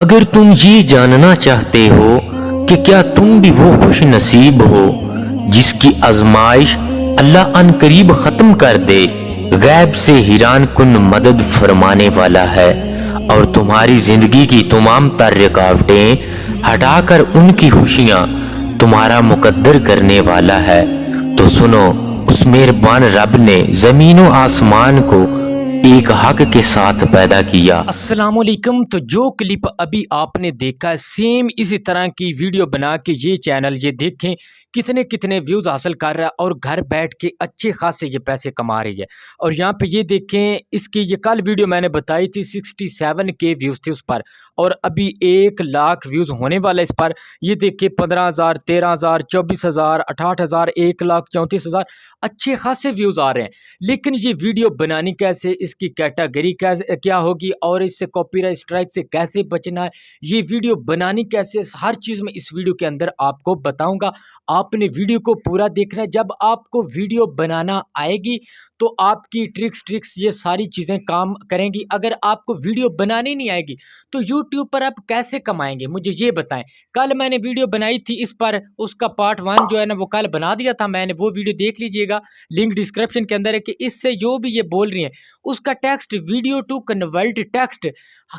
अगर तुम ये जानना चाहते हो कि क्या तुम भी वो खुश नसीब हो जिसकी आजमाइश अल्लाह अनकरीब ख़त्म कर दे, गैब से हैरान कुन मदद फरमाने वाला है और तुम्हारी जिंदगी की तमाम तर रुकावटें हटाकर उनकी खुशियां तुम्हारा मुकद्दर करने वाला है। तो सुनो, उस मेहरबान रब ने जमीन व आसमान को एक हक के साथ पैदा किया। अस्सलामुअलैकुम। तो जो क्लिप अभी आपने देखा सेम इसी तरह की वीडियो बना के ये चैनल ये देखें कितने कितने व्यूज़ हासिल कर रहा है और घर बैठ के अच्छे खासे ये पैसे कमा रही है। और यहाँ पे ये देखें, इसकी ये कल वीडियो मैंने बताई थी 67 के व्यूज़ थे उस पर, और अभी 1 लाख व्यूज़ होने वाला है इस पर। ये देखिए 15,000, 13,000, 24,000, 68,000, 1,34,000 अच्छे खासे व्यूज़ आ रहे हैं। लेकिन ये वीडियो बनानी कैसे, इसकी कैटेगरी कैसे क्या होगी और इससे कॉपीराइट स्ट्राइक से कैसे बचना है, ये वीडियो बनानी कैसे, हर चीज़ में इस वीडियो के अंदर आपको बताऊंगा। आपने वीडियो को पूरा देखना है। जब आपको वीडियो बनाना आएगी तो आपकी ट्रिक्स ये सारी चीज़ें काम करेंगी। अगर आपको वीडियो बनानी नहीं आएगी तो यूट्यूब पर आप कैसे कमाएंगे, मुझे ये बताएं। कल मैंने वीडियो बनाई थी इस पर, उसका पार्ट 1 जो है ना वो कल बना दिया था मैंने, वो वीडियो देख लीजिएगा, लिंक डिस्क्रिप्शन के अंदर है। कि इससे जो भी ये बोल रही हैं उसका text, video to convert text,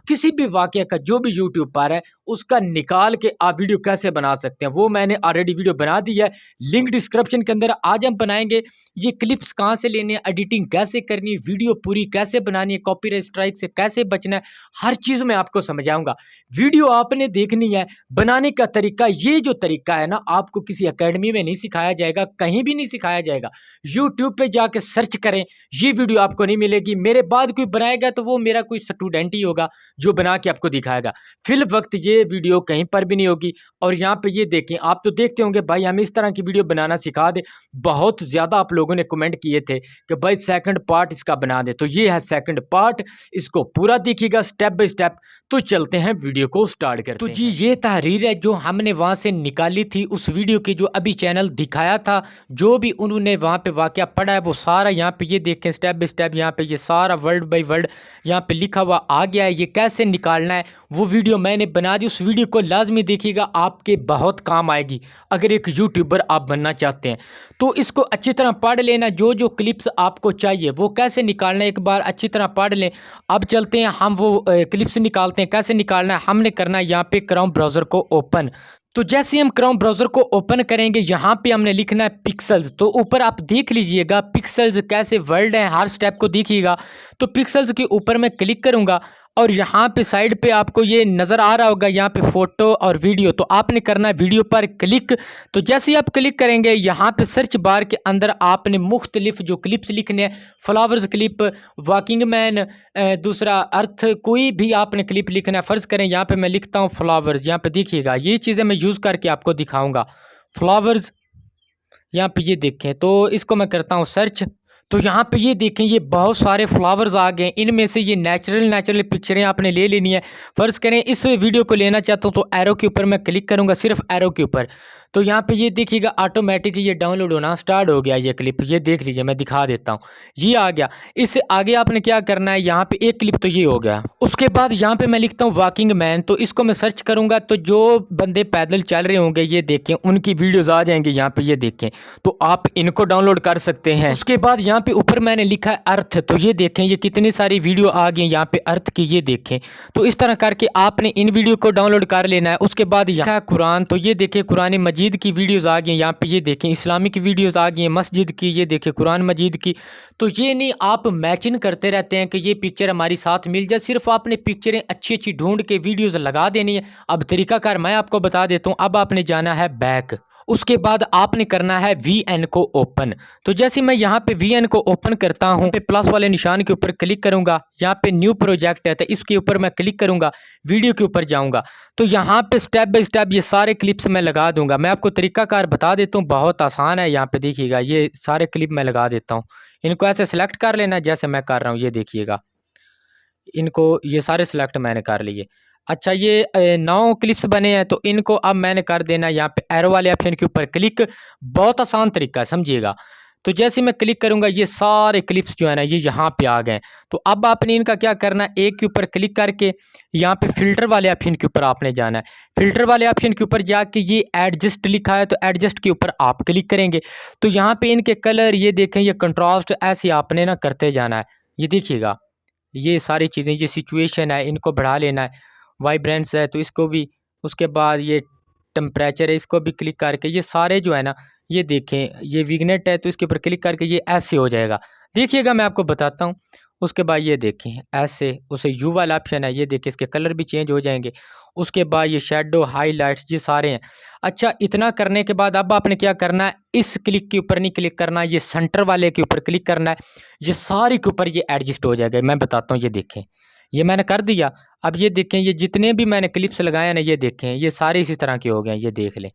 किसी भी वाक्य का जो भी यूट्यूब पर है उसका निकाल के आप वीडियो कैसे बना सकते हैं, वो मैंने ऑलरेडी वीडियो बना दी है, लिंक डिस्क्रिप्शन के अंदर। आज हम बनाएंगे ये क्लिप्स कहाँ से लेने हैं, एडिटिंग कैसे करनी है, वीडियो पूरी कैसे बनानी है, कॉपीराइट स्ट्राइक से कैसे बचना है, हर चीज़ मैं आपको समझाऊंगा। वीडियो आपने देखनी है। बनाने का तरीका, ये जो तरीका है ना, आपको किसी एकेडमी में नहीं सिखाया जाएगा, कहीं भी नहीं सिखाया जाएगा। यूट्यूब पे जाके सर्च करें, ये वीडियो आपको नहीं मिलेगी। मेरे बाद कोई बनाएगा तो वो मेरा कोई स्टूडेंट ही होगा जो बना के आपको दिखाएगा। फिल वक्त ये वीडियो कहीं पर भी नहीं होगी। और यहाँ पे ये देखें, आप तो देखते होंगे भाई हमें इस तरह की वीडियो बनाना सिखा दे। बहुत ज़्यादा आप लोगों ने कमेंट किए थे कि भाई सेकंड पार्ट इसका बना दे, तो ये है सेकंड पार्ट, इसको पूरा देखिएगा स्टेप बाय स्टेप। तो चलते हैं वीडियो को स्टार्ट करते हैं। तो जी ये तहरीर है जो हमने वहाँ से निकाली थी उस वीडियो की, जो अभी चैनल दिखाया था, जो भी उन्होंने वहाँ पे वाकया पढ़ा है वो सारा यहाँ पे ये देखें स्टेप बाय स्टेप, यहाँ पे ये सारा वर्ड बाय वर्ड यहाँ पे लिखा हुआ आ गया है। ये कैसे निकालना है वो वीडियो मैंने बना दी, उस वीडियो को लाजमी देखिएगा, आपके बहुत काम आएगी अगर एक यूट्यूबर आप बनना चाहते हैं। तो इसको अच्छी तरह पढ़ लेना, जो जो क्लिप्स आपको चाहिए वो कैसे निकालना है एक बार अच्छी तरह पढ़ लें। अब चलते हैं हम वो क्लिप्स निकालते हैं। कैसे निकालना है, हमने करना है यहाँ पे क्रोम ब्राउज़र को ओपन। तो जैसे ही हम क्रोम ब्राउज़र को ओपन करेंगे यहाँ पे हमने लिखना है पिक्सल्स। तो ऊपर आप देख लीजिएगा पिक्सल्स कैसे वर्ड है, हर स्टेप को देखिएगा। तो पिक्सल्स के ऊपर मैं क्लिक करूँगा और यहाँ पे साइड पे आपको ये नज़र आ रहा होगा, यहाँ पे फ़ोटो और वीडियो, तो आपने करना है वीडियो पर क्लिक। तो जैसे ही आप क्लिक करेंगे यहाँ पे सर्च बार के अंदर आपने मुख्तलिफ जो क्लिप्स लिखने हैं, फ्लावर्स क्लिप, वॉकिंग मैन, दूसरा अर्थ, कोई भी आपने क्लिप लिखना है। फ़र्ज़ करें यहाँ पे मैं लिखता हूँ फ्लावर्स, यहाँ पे देखिएगा ये चीज़ें मैं यूज़ करके आपको दिखाऊँगा। फ्लावर्स यहाँ पे ये देखें, तो इसको मैं करता हूँ सर्च। तो यहाँ पे ये देखें ये बहुत सारे फ्लावर्स आ गए। इनमें से ये नेचुरल पिक्चरें आपने ले लेनी है। फ़र्ज़ करें इस वीडियो को लेना चाहता हूँ तो एरो के ऊपर मैं क्लिक करूँगा, सिर्फ एरो के ऊपर। तो यहाँ पे ये देखिएगा ऑटोमेटिक ये डाउनलोड होना स्टार्ट हो गया ये क्लिप, ये देख लीजिए मैं दिखा देता हूँ, ये आ गया। इससे आगे आपने क्या करना है, यहाँ पे एक क्लिप तो ये हो गया। उसके बाद यहाँ पे मैं लिखता हूँ वॉकिंग मैन, तो इसको मैं सर्च करूँगा तो जो बंदे पैदल चल रहे होंगे ये देखें उनकी वीडियोज़ आ जाएंगी यहाँ पे, ये देखें। तो आप इनको डाउनलोड कर सकते हैं। उसके बाद यहाँ पे ऊपर मैंने लिखा है अर्थ, तो ये देखें ये कितनी सारी वीडियो आ गई यहाँ पे अर्थ की, ये देखें। तो इस तरह करके आपने इन वीडियो को डाउनलोड कर लेना है। उसके बाद यहाँ है कुरान, तो ये देखें कुरान मजीद की वीडियोज़ आ गई यहाँ पे, ये देखें इस्लामिक वीडियोज़ आ गई हैं, मस्जिद की, ये देखें कुरान मजीद की। तो ये नहीं आप मैचिंग करते रहते हैं कि ये पिक्चर हमारी साथ मिल जाए, सिर्फ आपने पिक्चरें अच्छी अच्छी ढूंढ के वीडियोज़ लगा देनी है। अब तरीकाकार मैं आपको बता देता हूँ। अब आपने जाना है बैक, उसके बाद आपने करना है VN को ओपन। तो जैसे मैं यहाँ पे VN को ओपन करता हूँ, पे प्लस वाले निशान के ऊपर क्लिक करूँगा, यहाँ पे न्यू प्रोजेक्ट है तो इसके ऊपर मैं क्लिक करूँगा, वीडियो के ऊपर जाऊँगा। तो यहाँ पे स्टेप बाय स्टेप ये सारे क्लिप्स मैं लगा दूंगा। मैं आपको तरीकाकार बता देता हूँ, बहुत आसान है। यहाँ पे देखिएगा ये सारे क्लिप मैं लगा देता हूँ। इनको ऐसे सेलेक्ट कर लेना जैसे मैं कर रहा हूँ, ये देखिएगा इनको ये सारे सिलेक्ट मैंने कर लिए। अच्छा ये 9 क्लिप्स बने हैं, तो इनको अब मैंने कर देना यहाँ पे एरो वाले ऑप्शन के ऊपर क्लिक। बहुत आसान तरीका है, समझिएगा। तो जैसे मैं क्लिक करूंगा ये सारे क्लिप्स जो है ना ये यहाँ पे आ गए। तो अब आपने इनका क्या करना है, एक के ऊपर क्लिक करके यहाँ पे फिल्टर वाले ऑप्शन के ऊपर आपने जाना है। फिल्टर वाले ऑप्शन के ऊपर जाके ये एडजस्ट लिखा है तो एडजस्ट के ऊपर आप क्लिक करेंगे तो यहाँ पे इनके कलर ये देखें, ये कंट्रास्ट ऐसे आपने ना करते जाना है। ये देखिएगा ये सारी चीज़ें, ये सिचुएशन है इनको बढ़ा लेना है, वाइब्रेंस है तो इसको भी, उसके बाद ये टेम्परेचर है इसको भी क्लिक करके ये सारे जो है ना ये देखें, ये विगनेट है तो इसके ऊपर क्लिक करके ये ऐसे हो जाएगा। देखिएगा मैं आपको बताता हूँ। उसके बाद ये देखें ऐसे, उसे यू वाला ऑप्शन है, ये देखिए इसके कलर भी चेंज हो जाएंगे। उसके बाद ये शेडो हाईलाइट्स ये सारे हैं। अच्छा इतना करने के बाद अब आपने क्या करना है, इस क्लिक के ऊपर नहीं क्लिक करना, ये सेंटर वाले के ऊपर क्लिक करना है। ये सारे के ऊपर ये एडजस्ट हो जाएगा। मैं बताता हूँ, ये देखें ये मैंने कर दिया। अब ये देखें ये जितने भी मैंने क्लिप्स लगाए हैं ना ये देखें ये सारे इसी तरह के हो गए हैं। ये देख लें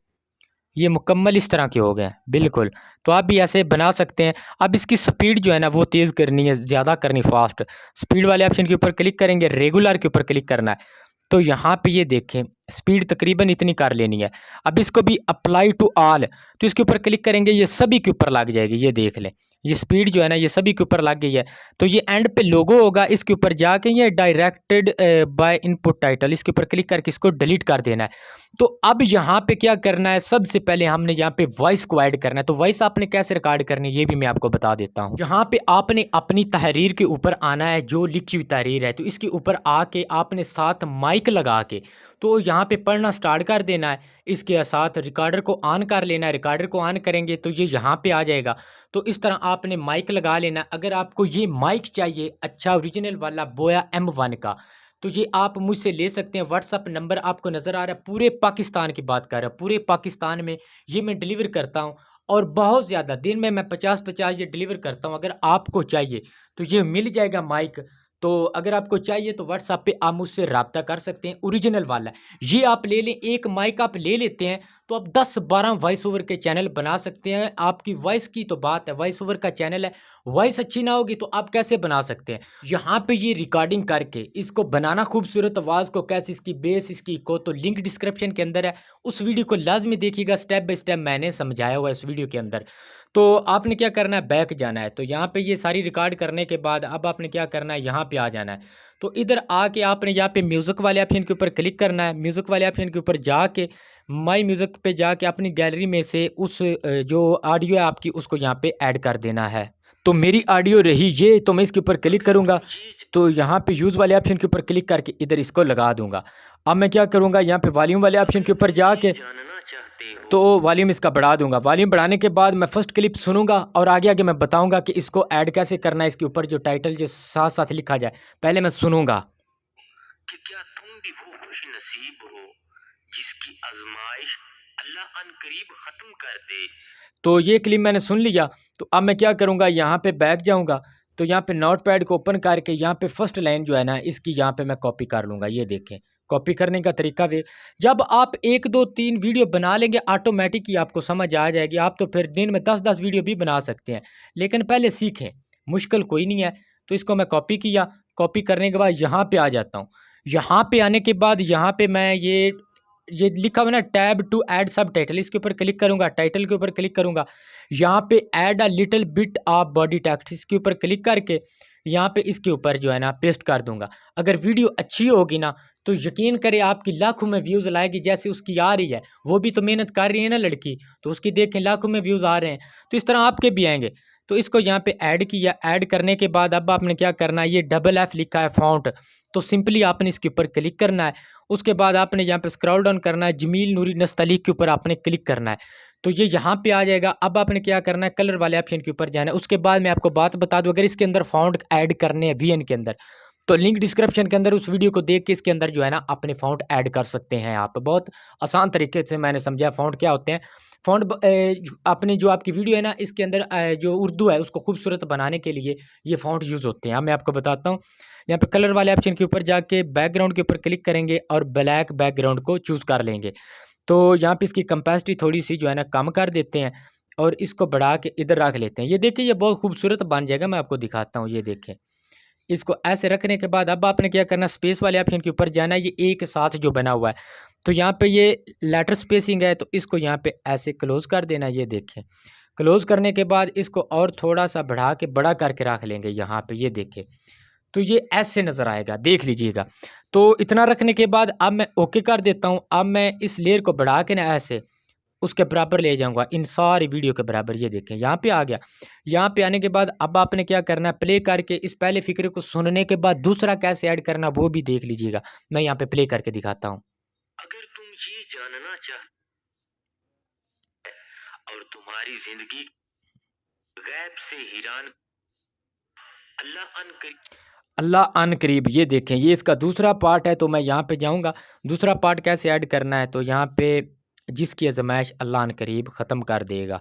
ये मुकम्मल इस तरह के हो गए हैं बिल्कुल। तो आप भी ऐसे बना सकते हैं। अब इसकी स्पीड जो है ना वो तेज़ करनी है, ज़्यादा करनी फास्ट। स्पीड वाले ऑप्शन के ऊपर क्लिक करेंगे, रेगुलर के ऊपर क्लिक करना है। तो यहाँ पे ये देखें स्पीड तकरीबन इतनी कर लेनी है। अब इसको भी अप्लाई टू ऑल, तो इसके ऊपर क्लिक करेंगे ये सभी के ऊपर लग जाएगी। ये देख लें ये स्पीड जो है ना ये सभी के ऊपर लग गई है। तो ये एंड पे लोगो होगा, इसके ऊपर जाके ये डायरेक्टेड बाय इनपुट टाइटल, इसके ऊपर क्लिक करके इसको डिलीट कर देना है। तो अब यहाँ पे क्या करना है, सबसे पहले हमने यहाँ पे वॉइस को ऐड करना है। तो वॉइस आपने कैसे रिकॉर्ड करनी है ये भी मैं आपको बता देता हूँ। यहाँ पे आपने अपनी तहरीर के ऊपर आना है, जो लिखी हुई तहरीर है तो इसके ऊपर आके आपने साथ माइक लगा के तो यहाँ पे पढ़ना स्टार्ट कर देना है। इसके साथ रिकॉर्डर को ऑन कर लेना है। रिकॉर्डर को ऑन करेंगे तो ये यहाँ पे आ जाएगा। तो इस तरह आपने माइक लगा लेना है। अगर आपको ये माइक चाहिए अच्छा ओरिजिनल वाला बोया M1 का, तो ये आप मुझसे ले सकते हैं। व्हाट्सअप नंबर आपको नज़र आ रहा है। पूरे पाकिस्तान की बात कर रहा हूँ, पूरे पाकिस्तान में ये मैं डिलीवर करता हूँ और बहुत ज़्यादा दिन में मैं 50-50 ये डिलीवर करता हूँ। अगर आपको चाहिए तो ये मिल जाएगा माइक। तो अगर आपको चाहिए तो व्हाट्सएप पे आप मुझसे रब्ता कर सकते हैं। ओरिजिनल वाला ये आप ले लें, एक माइक आप ले लेते हैं तो आप 10-12 वॉइस ओवर के चैनल बना सकते हैं। आपकी वॉइस की तो बात है, वॉइस ओवर का चैनल है, वॉइस अच्छी ना होगी तो आप कैसे बना सकते हैं। यहाँ पे ये रिकॉर्डिंग करके इसको बनाना खूबसूरत आवाज़ को कैसे, इसकी बेस इसकी को, तो लिंक डिस्क्रिप्शन के अंदर है, उस वीडियो को लाजमी देखिएगा। स्टेप बाय स्टेप मैंने समझाया हुआ है इस वीडियो के अंदर। तो आपने क्या करना है, बैक जाना है। तो यहाँ पे ये सारी रिकॉर्ड करने के बाद अब आपने क्या करना है, यहाँ पे आ जाना है। तो इधर आके आपने यहाँ पे म्यूज़िक वाले ऑप्शन के ऊपर क्लिक करना है। म्यूज़िक वाले ऑप्शन के ऊपर जाके माई म्यूज़िक पे जाके अपनी गैलरी में से उस जो ऑडियो है आपकी उसको यहाँ पे ऐड कर देना है। तो मेरी ऑडियो रही ये, तो मैं इसके ऊपर क्लिक करूँगा तो यहाँ पे यूज़ वाले ऑप्शन के ऊपर क्लिक करके इधर इसको लगा दूंगा। अब मैं क्या करूँगा, यहाँ पे वॉल्यूम वाले ऑप्शन के ऊपर जाके तो वॉल्यूम इसका बढ़ा दूंगा। वॉल्यूम बढ़ाने के बाद मैं फर्स्ट क्लिप सुनूंगा और आगे आगे मैं बताऊंगा कि इसको ऐड कैसे करना है। इसके ऊपर जो टाइटल जो साथ साथ लिखा जाए, पहले मैं सुनूंगा कि क्या तुम भी वो खुश नसीब हो जिसकी आजमाइश अल्लाह अन करीब खत्म कर दे। तो ये क्लिप मैंने सुन लिया। तो अब मैं क्या करूँगा, यहाँ पे बैक जाऊँगा तो यहाँ पे नोट पैड को ओपन करके यहाँ पे फर्स्ट लाइन जो है ना इसकी यहाँ पे मैं कॉपी कर लूँगा। ये देखें कॉपी करने का तरीका वे, जब आप 1 2 3 वीडियो बना लेंगे ऑटोमेटिक ही आपको समझ आ जाएगी। आप तो फिर दिन में 10-10 वीडियो भी बना सकते हैं, लेकिन पहले सीखें, मुश्किल कोई नहीं है। तो इसको मैं कॉपी किया, कॉपी करने के बाद यहाँ पे आ जाता हूँ। यहाँ पे आने के बाद यहाँ पे मैं ये लिखा हुआ ना टैब टू ऐड सब टाइटल, इसके ऊपर क्लिक करूँगा, टाइटल के ऊपर क्लिक करूँगा। यहाँ पे add a little bit of body text, इसके ऊपर क्लिक करके यहाँ पे इसके ऊपर जो है ना पेस्ट कर दूंगा। अगर वीडियो अच्छी होगी ना तो यकीन करें आपकी लाखों में व्यूज़ लाएगी, जैसे उसकी आ रही है। वो भी तो मेहनत कर रही है ना लड़की, तो उसकी देखें लाखों में व्यूज़ आ रहे हैं, तो इस तरह आपके भी आएंगे। तो इसको यहाँ पे ऐड किया, ऐड करने के बाद अब आपने क्या करना है, ये FF लिखा है फॉन्ट, तो सिंपली आपने इसके ऊपर क्लिक करना है। उसके बाद आपने यहाँ पे स्क्रॉल डाउन करना है, जमील नूरी नस्तली के ऊपर आपने क्लिक करना है, तो ये यहाँ पे आ जाएगा। अब आपने क्या करना है, कलर वाले ऑप्शन के ऊपर जाना है। उसके बाद मैं आपको बात बता दूं, अगर इसके अंदर फॉन्ट ऐड करने हैं VN के अंदर, तो लिंक डिस्क्रिप्शन के अंदर उस वीडियो को देख के इसके अंदर जो है ना अपने फॉन्ट ऐड कर सकते हैं। आप बहुत आसान तरीके से मैंने समझा फॉन्ट क्या होते हैं। फॉन्ट अपनी जो आपकी वीडियो है ना इसके अंदर जो उर्दू है उसको खूबसूरत बनाने के लिए ये फॉन्ट यूज़ होते हैं। अब मैं आपको बताता हूँ, यहाँ पे कलर वाले ऑप्शन के ऊपर जाके बैकग्राउंड के ऊपर क्लिक करेंगे और ब्लैक बैकग्राउंड को चूज़ कर लेंगे। तो यहाँ पे इसकी कैपेसिटी थोड़ी सी जो है ना कम कर देते हैं और इसको बढ़ा के इधर रख लेते हैं। ये देखिए ये बहुत खूबसूरत बन जाएगा, मैं आपको दिखाता हूँ। ये देखें, इसको ऐसे रखने के बाद अब आपने क्या करना, स्पेस वाले ऑप्शन के ऊपर जाना है। ये एक साथ जो बना हुआ है, तो यहाँ पे ये लेटर स्पेसिंग है, तो इसको यहाँ पे ऐसे क्लोज कर देना। ये देखें क्लोज़ करने के बाद इसको और थोड़ा सा बढ़ा के बड़ा करके रख लेंगे यहाँ पे, ये देखिए। तो ये ऐसे नज़र आएगा, देख लीजिएगा। तो इतना रखने के बाद अब मैं ओके कर देता हूँ। अब मैं इस लेयर को बढ़ा के ना ऐसे उसके बराबर ले जाऊँगा, इन सारी वीडियो के बराबर। ये देखें यहाँ पे आ गया। यहाँ पे आने के बाद अब आपने क्या करना है, प्ले करके इस पहले फ़िक्रे को सुनने के बाद दूसरा कैसे ऐड करना वो भी देख लीजिएगा। मैं यहाँ पे प्ले करके दिखाता हूँ। अगर तुम ये जानना चाहते और तुम्हारी जिंदगी गैब से हैरान अल्लाह अन करीब, ये देखें ये इसका दूसरा पार्ट है। तो मैं यहाँ पे जाऊँगा, दूसरा पार्ट कैसे ऐड करना है। तो यहाँ पे जिसकी आज़माइश अल्लाह अन करीब ख़त्म कर देगा।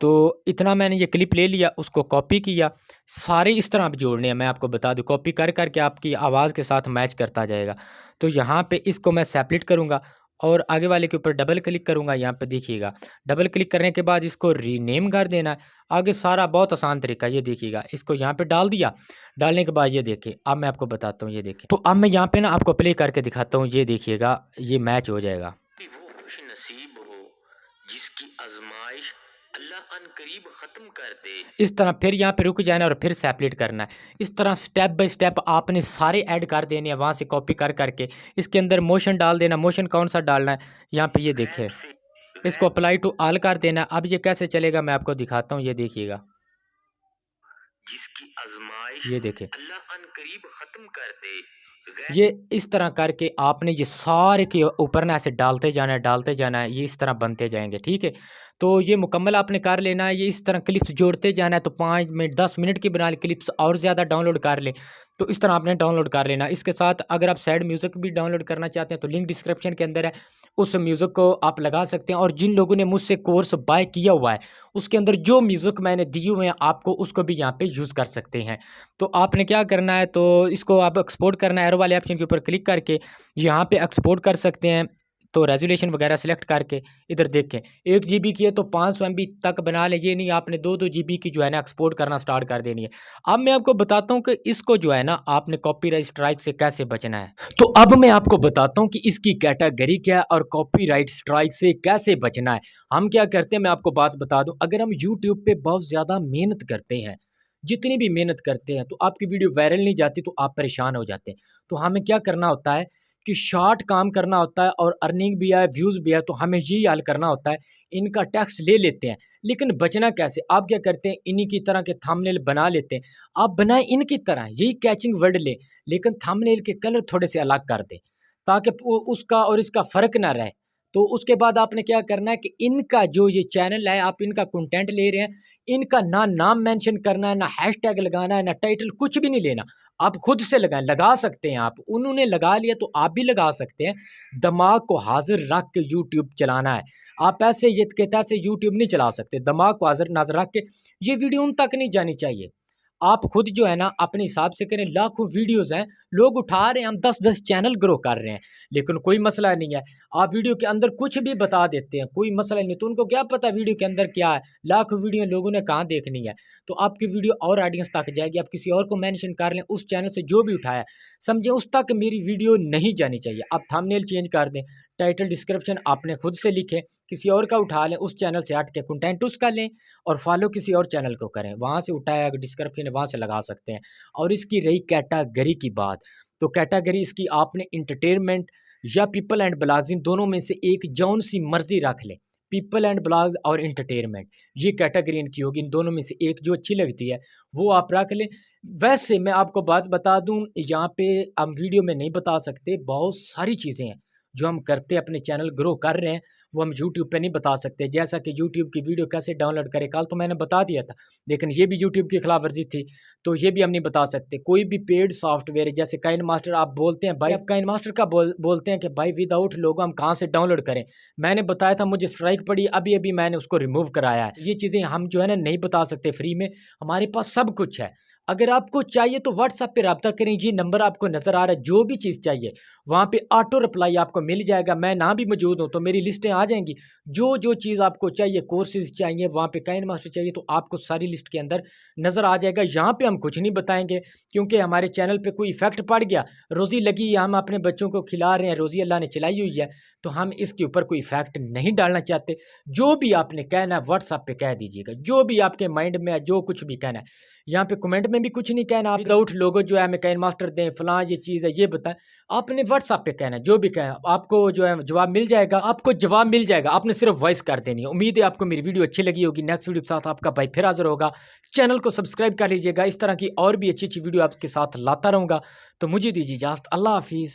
तो इतना मैंने ये क्लिप ले लिया, उसको कॉपी किया, सारे इस तरह आप जोड़ने हैं। मैं आपको बता दूं, कॉपी कर करके आपकी आवाज़ के साथ मैच करता जाएगा। तो यहाँ पे इसको मैं सेपरेट करूँगा और आगे वाले के ऊपर डबल क्लिक करूँगा। यहाँ पे देखिएगा, डबल क्लिक करने के बाद इसको रीनेम कर देना है। आगे सारा बहुत आसान तरीका, ये देखिएगा। इसको यहाँ पे डाल दिया, डालने के बाद ये देखिए, अब मैं आपको बताता हूँ। ये देखिए, तो अब मैं यहाँ पे ना आपको प्ले करके दिखाता हूँ। ये देखिएगा, ये मैच हो जाएगा। वो खुश नसीब हो जिसकी आजमाइश अल्लाह अन करीब खत्म कर दे। इस तरह फिर यहाँ पे रुक जाना और फिर सेपरेट करना है। इस तरह स्टेप बाय स्टेप आपने सारे ऐड कर देने हैं, वहाँ से कॉपी कर करके इसके अंदर मोशन डाल देना। मोशन कौन सा डालना है, यहाँ पे ये देखिए, इसको अप्लाई टू ऑल कर देना। अब ये कैसे चलेगा मैं आपको दिखाता हूँ। ये देखिएगा, जिसकी आजमाइश ये देखें, अल्लाह अन करीब खत्म कर दे। ये इस तरह करके आपने ये सारे के ऊपर ना ऐसे डालते जाना है, डालते जाना है। ये इस तरह बनते जाएंगे, ठीक है। तो ये मुकम्मल आपने कर लेना है। ये इस तरह क्लिप्स जोड़ते जाना है। तो 5 मिनट 10 मिनट की बना ली क्लिप्स, और ज़्यादा डाउनलोड कर लें तो इस तरह आपने डाउनलोड कर लेना। इसके साथ अगर आप साइड म्यूज़िक भी डाउनलोड करना चाहते हैं तो लिंक डिस्क्रिप्शन के अंदर है, उस म्यूज़िक को आप लगा सकते हैं। और जिन लोगों ने मुझसे कोर्स बाय किया हुआ है उसके अंदर जो म्यूज़िक मैंने दिए हुए हैं आपको, उसको भी यहाँ पे यूज़ कर सकते हैं। तो आपने क्या करना है, तो इसको आप एक्सपोर्ट करना है, एरो वाले ऑप्शन के ऊपर क्लिक करके यहाँ पे एक्सपोर्ट कर सकते हैं। तो रेजोल्यूशन वगैरह सेलेक्ट करके इधर देखें, 1 GB की है तो 500 MB तक बना ले। ये नहीं आपने 2-2 GB की जो है ना एक्सपोर्ट करना स्टार्ट कर देनी है। अब मैं आपको बताता हूँ कि इसको जो है ना आपने कॉपीराइट स्ट्राइक से कैसे बचना है। तो अब मैं आपको बताता हूँ कि इसकी कैटेगरी क्या है और कॉपीराइट स्ट्राइक से कैसे बचना है। हम क्या करते हैं, मैं आपको बात बता दूँ, अगर हम यूट्यूब पे बहुत ज़्यादा मेहनत करते हैं, जितनी भी मेहनत करते हैं, तो आपकी वीडियो वायरल नहीं जाती तो आप परेशान हो जाते हैं। तो हमें क्या करना होता है कि शॉर्ट काम करना होता है और अर्निंग भी है, व्यूज़ भी है। तो हमें यही हाल करना होता है, इनका टैक्स ले लेते हैं। लेकिन बचना कैसे, आप क्या करते हैं, इन्हीं की तरह के थंबनेल बना लेते हैं। आप बनाएं इनकी तरह, यही कैचिंग वर्ड ले, लेकिन थंबनेल के कलर थोड़े से अलग कर दें ताकि उसका और इसका फ़र्क ना रहे। तो उसके बाद आपने क्या करना है कि इनका जो ये चैनल है, आप इनका कंटेंट ले रहे हैं, इनका ना नाम मेंशन करना है, ना हैशटैग लगाना है, ना टाइटल, कुछ भी नहीं लेना। आप खुद से लगाएं, लगा सकते हैं आप, उन्होंने लगा लिया तो आप भी लगा सकते हैं। दिमाग को हाजिर रख के यूट्यूब चलाना है। आप ऐसे ये के तैसे यूट्यूब नहीं चला सकते। दिमाग को हाजिर नाजिर रख के ये वीडियो उन तक नहीं जानी चाहिए। आप खुद जो है ना अपने हिसाब से करें। लाखों वीडियोस हैं, लोग उठा रहे हैं, हम 10-10 चैनल ग्रो कर रहे हैं, लेकिन कोई मसला नहीं है। आप वीडियो के अंदर कुछ भी बता देते हैं, कोई मसला नहीं। तो उनको क्या पता वीडियो के अंदर क्या है, लाखों वीडियो लोगों ने कहाँ देखनी है। तो आपकी वीडियो और ऑडियंस तक जाएगी। आप किसी और को मेंशन कर लें, उस चैनल से जो भी उठाया समझे उस तक मेरी वीडियो नहीं जानी चाहिए। आप थंबनेल चेंज कर दें, टाइटल डिस्क्रिप्शन आपने खुद से लिखें, किसी और का उठा लें, उस चैनल से हट के कंटेंट उसका लें और फॉलो किसी और चैनल को करें, वहाँ से उठाया डिस्क्रिप्शन वहाँ से लगा सकते हैं। और इसकी रही कैटेगरी की बात, तो कैटेगरी इसकी आपने इंटरटेनमेंट या पीपल एंड ब्लॉग्स, इन दोनों में से एक जौन सी मर्जी रख लें। पीपल एंड ब्लॉग्स और इंटरटेनमेंट, ये कैटेगरी इनकी होगी। इन दोनों में से एक जो अच्छी लगती है वो आप रख लें। वैसे मैं आपको बात बता दूं, यहाँ पे हम वीडियो में नहीं बता सकते, बहुत सारी चीज़ें हैं जो हम करते अपने चैनल ग्रो कर रहे हैं, वो हम यूट्यूब पे नहीं बता सकते। जैसा कि यूट्यूब की वीडियो कैसे डाउनलोड करें, कल तो मैंने बता दिया था, लेकिन ये भी यूट्यूब की खिलाफ वर्जी थी, तो ये भी हम नहीं बता सकते। कोई भी पेड सॉफ्टवेयर जैसे काइन मास्टर, आप बोलते हैं भाई, आप काइन मास्टर का बोलते हैं कि भाई विदाउट लोगो हम कहाँ से डाउनलोड करें। मैंने बताया था, मुझे स्ट्राइक पड़ी, अभी अभी मैंने उसको रिमूव कराया है। ये चीज़ें हम जो है ना नहीं बता सकते फ्री में, हमारे पास सब कुछ है। अगर आपको चाहिए तो व्हाट्सएप पे रब्ता करें, ये नंबर आपको नज़र आ रहा है। जो भी चीज़ चाहिए वहाँ पे ऑटो रिप्लाई आपको मिल जाएगा। मैं ना भी मौजूद हूँ तो मेरी लिस्टें आ जाएंगी। जो जो चीज़ आपको चाहिए, कोर्सेज चाहिए, वहाँ पे काइन मास्टर चाहिए, तो आपको सारी लिस्ट के अंदर नज़र आ जाएगा। यहाँ पे हम कुछ नहीं बताएंगे क्योंकि हमारे चैनल पे कोई इफेक्ट पड़ गया, रोज़ी लगी, हम अपने बच्चों को खिला रहे हैं, रोज़ी अल्लाह ने चलाई हुई है, तो हम इसके ऊपर कोई इफेक्ट नहीं डालना चाहते। जो भी आपने कहना है व्हाट्सएप पे कह दीजिएगा, जो भी आपके माइंड में है, जो कुछ भी कहना है। यहाँ पे कमेंट में भी कुछ नहीं कहना, आप विदाउट लोगो जो है हमें काइन मास्टर दें, फलां ये चीज़ है, ये बताएं। आपने व्हाट्सएप पे कहना है, जो भी कहना आपको जो है जवाब मिल जाएगा, आपको जवाब मिल जाएगा। आपने सिर्फ वॉइस कर देनी है। उम्मीद है आपको मेरी वीडियो अच्छी लगी होगी। नेक्स्ट वीडियो के साथ आपका भाई फिर हाजिर होगा। चैनल को सब्सक्राइब कर लीजिएगा। इस तरह की और भी अच्छी अच्छी वीडियो आपके साथ लाता रहूँगा। तो मुझे दीजिए इजाज़त। अल्लाह हाफिज़।